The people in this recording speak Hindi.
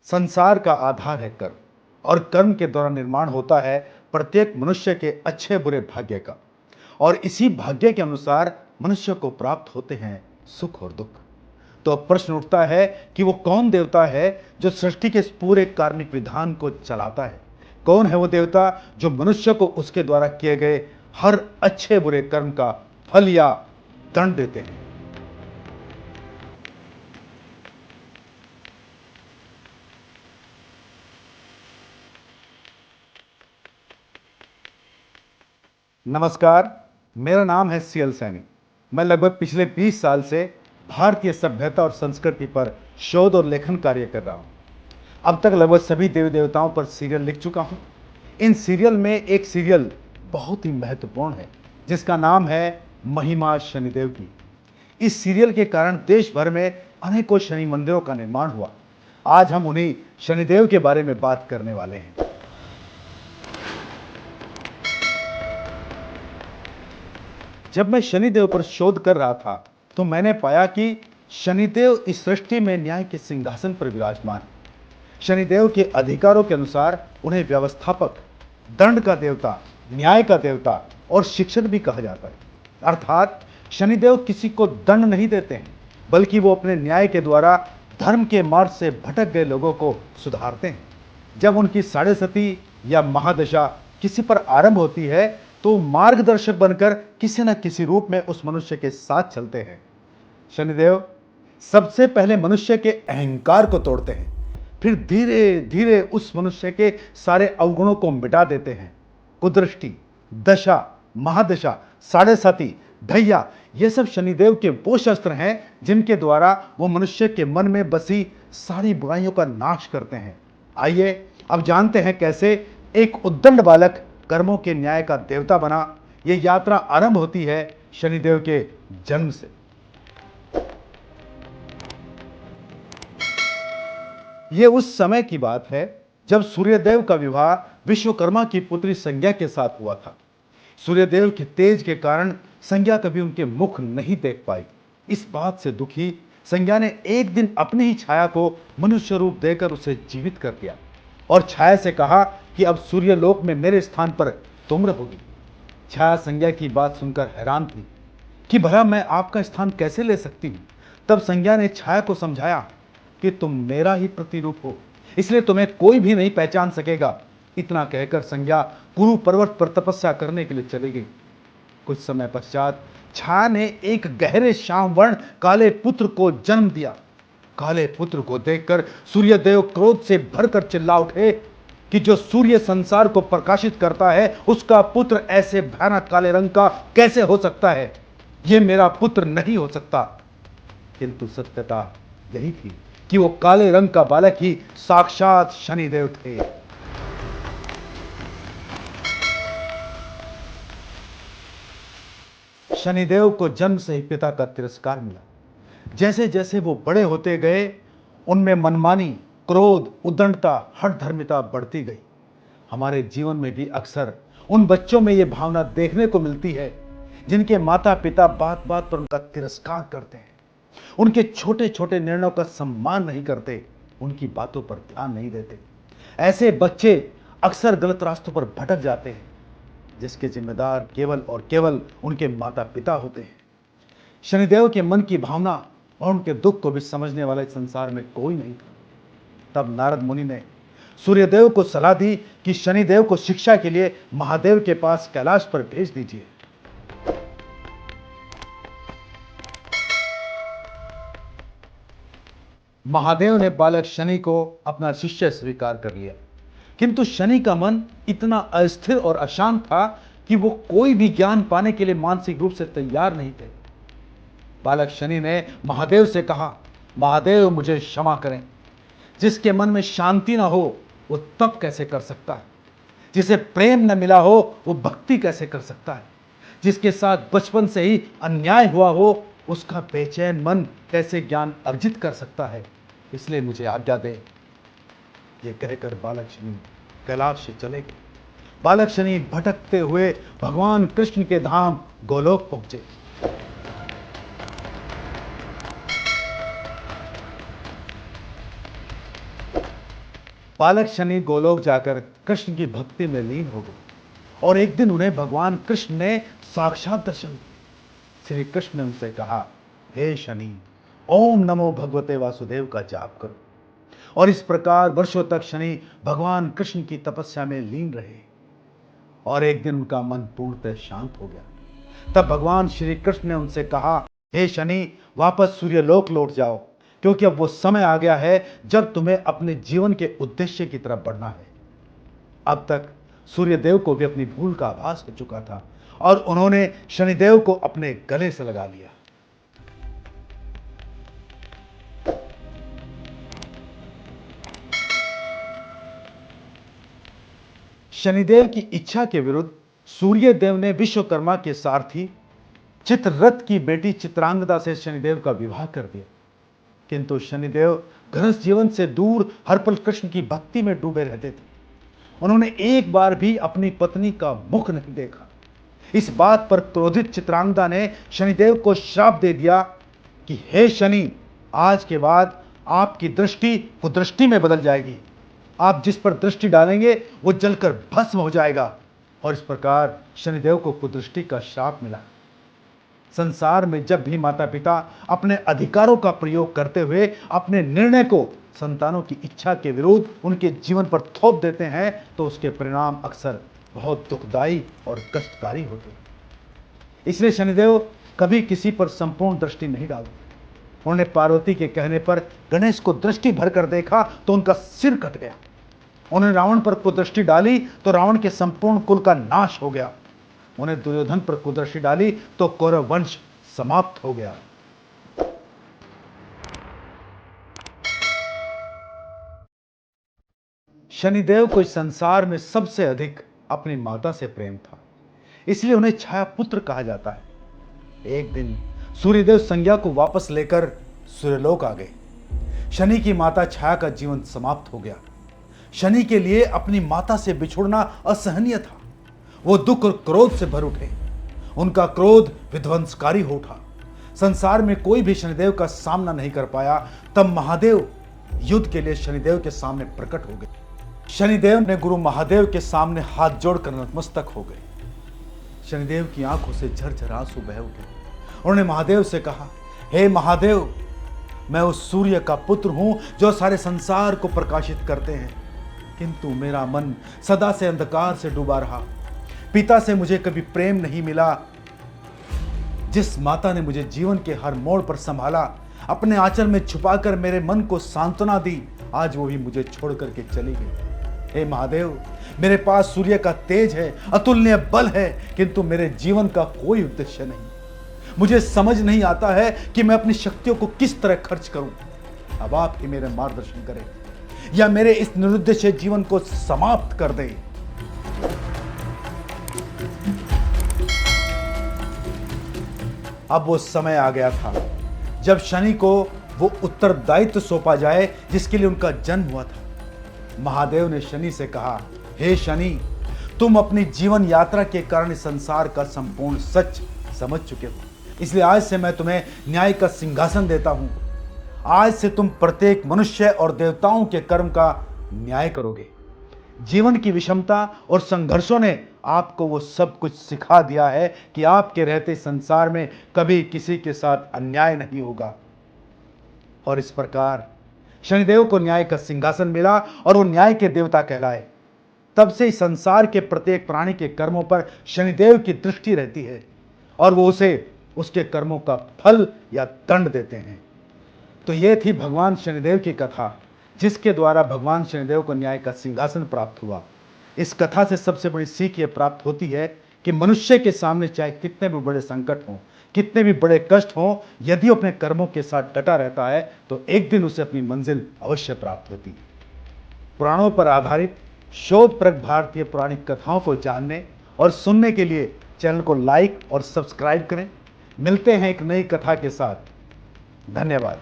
संसार का आधार है कर्म और कर्म के द्वारा निर्माण होता है प्रत्येक मनुष्य के अच्छे बुरे भाग्य का। और इसी भाग्य के अनुसार मनुष्य को प्राप्त होते हैं सुख और दुख। तो अब प्रश्न उठता है कि वो कौन देवता है जो सृष्टि के इस पूरे कार्मिक विधान को चलाता है। कौन है वो देवता जो मनुष्य को उसके द्वारा किए गए हर अच्छे बुरे कर्म का फल या दंड देते हैं। नमस्कार, मेरा नाम है सीएल सैनी। मैं लगभग पिछले 20 साल से भारतीय सभ्यता और संस्कृति पर शोध और लेखन कार्य कर रहा हूं। अब तक लगभग सभी देवी देवताओं पर सीरियल लिख चुका हूं। इन सीरियल में एक सीरियल बहुत ही महत्वपूर्ण है जिसका नाम है महिमा शनिदेव की। इस सीरियल के कारण देश भर में अनेकों शनि मंदिरों का निर्माण हुआ। आज हम उन्हीं शनिदेव के बारे में बात करने वाले हैं। जब मैं शनिदेव पर शोध कर रहा था तो मैंने पाया कि शनिदेव इस सृष्टि में न्याय के सिंहासन पर विराजमान है। शनिदेव के अधिकारों के अनुसार उन्हें व्यवस्थापक, दंड का देवता, न्याय का देवता और शिक्षक भी कहा जाता है। अर्थात शनिदेव किसी को दंड नहीं देते हैं, बल्कि वो अपने न्याय के द्वारा धर्म के मार्ग से भटक गए लोगों को सुधारते हैं। जब उनकी साढ़े सती या महादशा किसी पर आरंभ होती है तो मार्गदर्शक बनकर किसी न किसी रूप में उस मनुष्य के साथ चलते हैं। शनिदेव सबसे पहले मनुष्य के अहंकार को तोड़ते हैं, फिर धीरे धीरे उस मनुष्य के सारे अवगुणों को मिटा देते हैं। कुदृष्टि, दशा, महादशा, साढ़े साती, ढैया, ये सब शनिदेव के वो शस्त्र हैं जिनके द्वारा वो मनुष्य के मन में बसी सारी बुराइयों का नाश करते हैं। आइए अब जानते हैं कैसे एक उद्दंड बालक कर्मों के न्याय का देवता बना। यह यात्रा आरंभ होती है शनिदेव के जन्म से। यह उस समय की बात है जब सूर्यदेव का विवाह विश्वकर्मा की पुत्री संज्ञा के साथ हुआ था। सूर्यदेव के तेज के कारण संज्ञा कभी उनके मुख नहीं देख पाई। इस बात से दुखी संज्ञा ने एक दिन अपनी ही छाया को मनुष्य रूप देकर उसे जीवित कर दिया और छाया से कहा कि अब सूर्यलोक में मेरे स्थान पर तुम रहोगी। छाया संज्ञा की बात सुनकर हैरान थी कि भला मैं आपका स्थान कैसे ले सकती हूं। तब संज्ञा ने छाया को समझाया कि तुम मेरा ही प्रतिरूप हो, इसलिए तुम्हें कोई भी नहीं पहचान सकेगा। इतना कहकर संज्ञा कुरु पर्वत पर तपस्या करने के लिए चली गई। कुछ समय पश्चात छाया ने एक गहरे श्याम वर्ण काले पुत्र को जन्म दिया। काले पुत्र को देखकर सूर्यदेव क्रोध से भरकर चिल्ला उठे कि जो सूर्य संसार को प्रकाशित करता है उसका पुत्र ऐसे भयानक काले रंग का कैसे हो सकता है। यह मेरा पुत्र नहीं हो सकता। किंतु सत्यता यही थी कि वो काले रंग का बालक ही साक्षात शनिदेव थे। शनिदेव को जन्म से ही पिता का तिरस्कार मिला। जैसे जैसे वो बड़े होते गए उनमें मनमानी, क्रोध, उद्दंडता, हठधर्मिता बढ़ती गई। हमारे जीवन में भी अक्सर उन बच्चों में यह भावना देखने को मिलती है जिनके माता पिता बात बात पर उनका तिरस्कार करते हैं, उनके छोटे छोटे निर्णयों का सम्मान नहीं करते, उनकी बातों पर ध्यान नहीं देते। ऐसे बच्चे अक्सर गलत रास्तों पर भटक जाते हैं जिसके जिम्मेदार केवल और केवल उनके माता पिता होते हैं। शनिदेव के मन की भावना और उनके दुख को भी समझने वाले संसार में कोई नहीं था। तब नारद मुनि ने सूर्यदेव को सलाह दी कि शनिदेव को शिक्षा के लिए महादेव के पास कैलाश पर भेज दीजिए। महादेव ने बालक शनि को अपना शिष्य स्वीकार कर लिया, किंतु शनि का मन इतना अस्थिर और अशांत था कि वो कोई भी ज्ञान पाने के लिए मानसिक रूप से तैयार नहीं थे। बालक शनि ने महादेव से कहा, महादेव मुझे क्षमा करें। जिसके मन में शांति ना हो वो तप कैसे कर सकता है? जिसे प्रेम न मिला हो वो भक्ति कैसे कर सकता है? जिसके साथ बचपन से ही अन्याय हुआ हो उसका बेचैन मन कैसे ज्ञान अर्जित कर सकता है? इसलिए मुझे आज्ञा दे। ये कहकर बालक शनि कैलाश से चले गए। बालक शनि भटकते हुए भगवान कृष्ण के धाम गोलोक पहुंचे। बालक शनि गोलोक जाकर कृष्ण की भक्ति में लीन हो गए और एक दिन उन्हें भगवान कृष्ण ने साक्षात दर्शन दिए। श्री कृष्ण ने उनसे कहा, हे शनि, ओम नमो भगवते वासुदेव का जाप करो। और इस प्रकार वर्षों तक शनि भगवान कृष्ण की तपस्या में लीन रहे और एक दिन उनका मन पूर्णतः शांत हो गया। तब भगवान श्री कृष्ण ने उनसे कहा, हे शनि, वापस सूर्यलोक लौट जाओ, क्योंकि अब वो समय आ गया है जब तुम्हें अपने जीवन के उद्देश्य की तरफ बढ़ना है। अब तक सूर्यदेव को भी अपनी भूल का आभास हो चुका था और उन्होंने शनिदेव को अपने गले से लगा लिया। शनिदेव की इच्छा के विरुद्ध सूर्यदेव ने विश्वकर्मा के सारथी चित्ररथ की बेटी चित्रांगदा से शनिदेव का विवाह कर दिया। किंतु शनिदेव गृहस्थ जीवन से दूर हर पल कृष्ण की भक्ति में डूबे रहते थे। उन्होंने एक बार भी अपनी पत्नी का मुख नहीं देखा। इस बात पर क्रोधित चित्रांगदा ने शनिदेव को श्राप दे दिया कि हे शनि, आज के बाद आपकी दृष्टि कुदृष्टि में बदल जाएगी। आप जिस पर दृष्टि डालेंगे वो जलकर भस्म हो जाएगा। और इस प्रकार शनिदेव को कुदृष्टि का श्राप मिला। संसार में जब भी माता पिता अपने अधिकारों का प्रयोग करते हुए अपने निर्णय को संतानों की इच्छा के विरुद्ध उनके जीवन पर थोप देते हैं तो उसके परिणाम अक्सर बहुत दुखदायी और कष्टकारी होते हैं। इसलिए शनिदेव कभी किसी पर संपूर्ण दृष्टि नहीं डालते। उन्होंने पार्वती के कहने पर गणेश को दृष्टि भर कर देखा तो उनका सिर कट गया। उन्होंने रावण पर कुदृष्टि डाली तो रावण के संपूर्ण कुल का नाश हो गया। उन्हें दुर्योधन पर कुदृष्टि डाली तो कौरव वंश समाप्त हो गया। शनिदेव को इस संसार में सबसे अधिक अपनी माता से प्रेम था, इसलिए उन्हें छाया पुत्र कहा जाता है। एक दिन सूर्यदेव संज्ञा को वापस लेकर सूर्यलोक आ गए। शनि की माता छाया का जीवन समाप्त हो गया। शनि के लिए अपनी माता से बिछुड़ना असहनीय था। वो दुख और क्रोध से भर उठे। उनका क्रोध विध्वंसकारी हो उठा। संसार में कोई भी शनिदेव का सामना नहीं कर पाया। तब महादेव युद्ध के लिए शनिदेव के सामने प्रकट हो गए। शनिदेव ने गुरु महादेव के सामने हाथ जोड़कर नतमस्तक हो गए। शनिदेव की आंखों से झरझर आंसू बह उठे। उन्होंने महादेव से कहा, हे महादेव, मैं उस सूर्य का पुत्र हूं जो सारे संसार को प्रकाशित करते हैं, किंतु मेरा मन सदा से अंधकार से डूबा रहा। पिता से मुझे कभी प्रेम नहीं मिला। जिस माता ने मुझे जीवन के हर मोड़ पर संभाला, अपने आंचल में छुपाकर मेरे मन को सांत्वना दी, आज वो भी मुझे छोड़ करके चली गई। हे महादेव, मेरे पास सूर्य का तेज है, अतुलनीय बल है, किंतु मेरे जीवन का कोई उद्देश्य नहीं। मुझे समझ नहीं आता है कि मैं अपनी शक्तियों को किस तरह खर्च करूं। अब आप ही मेरे मार्गदर्शन करें या मेरे इस निरुद्देश्य जीवन को समाप्त कर दें। अब वो समय आ गया था जब शनि को वो उत्तरदायित्व सौंपा जाए जिसके लिए उनका जन्म हुआ था। महादेव ने शनि से कहा, हे शनि, तुम अपनी जीवन यात्रा के कारण इस संसार का संपूर्ण सच समझ चुके हो, इसलिए आज से मैं तुम्हें न्याय का सिंहासन देता हूं। आज से तुम प्रत्येक मनुष्य और देवताओं के कर्म का न्याय करोगे। जीवन की विषमता और संघर्षों ने आपको वो सब कुछ सिखा दिया है कि आपके रहते संसार में कभी किसी के साथ अन्याय नहीं होगा। और इस प्रकार शनिदेव को न्याय का सिंहासन मिला और वो न्याय के देवता कहलाए। तब से इस संसार के प्रत्येक प्राणी के कर्मों पर शनिदेव की दृष्टि रहती है और वो उसे उसके कर्मों का फल या दंड देते हैं। तो ये थी भगवान शनिदेव की कथा, जिसके द्वारा भगवान शनिदेव को न्याय का सिंहासन प्राप्त हुआ। इस कथा से सबसे बड़ी सीख ये प्राप्त होती है कि मनुष्य के सामने चाहे कितने भी बड़े संकट हों, कितने भी बड़े कष्ट हों, यदि अपने कर्मों के साथ डटा रहता है तो एक दिन उसे अपनी मंजिल अवश्य प्राप्त होती है। पुराणों पर आधारित शोधप्रद भारतीय पौराणिक कथाओं को जानने और सुनने के लिए चैनल को लाइक और सब्सक्राइब करें। मिलते हैं एक नई कथा के साथ। धन्यवाद।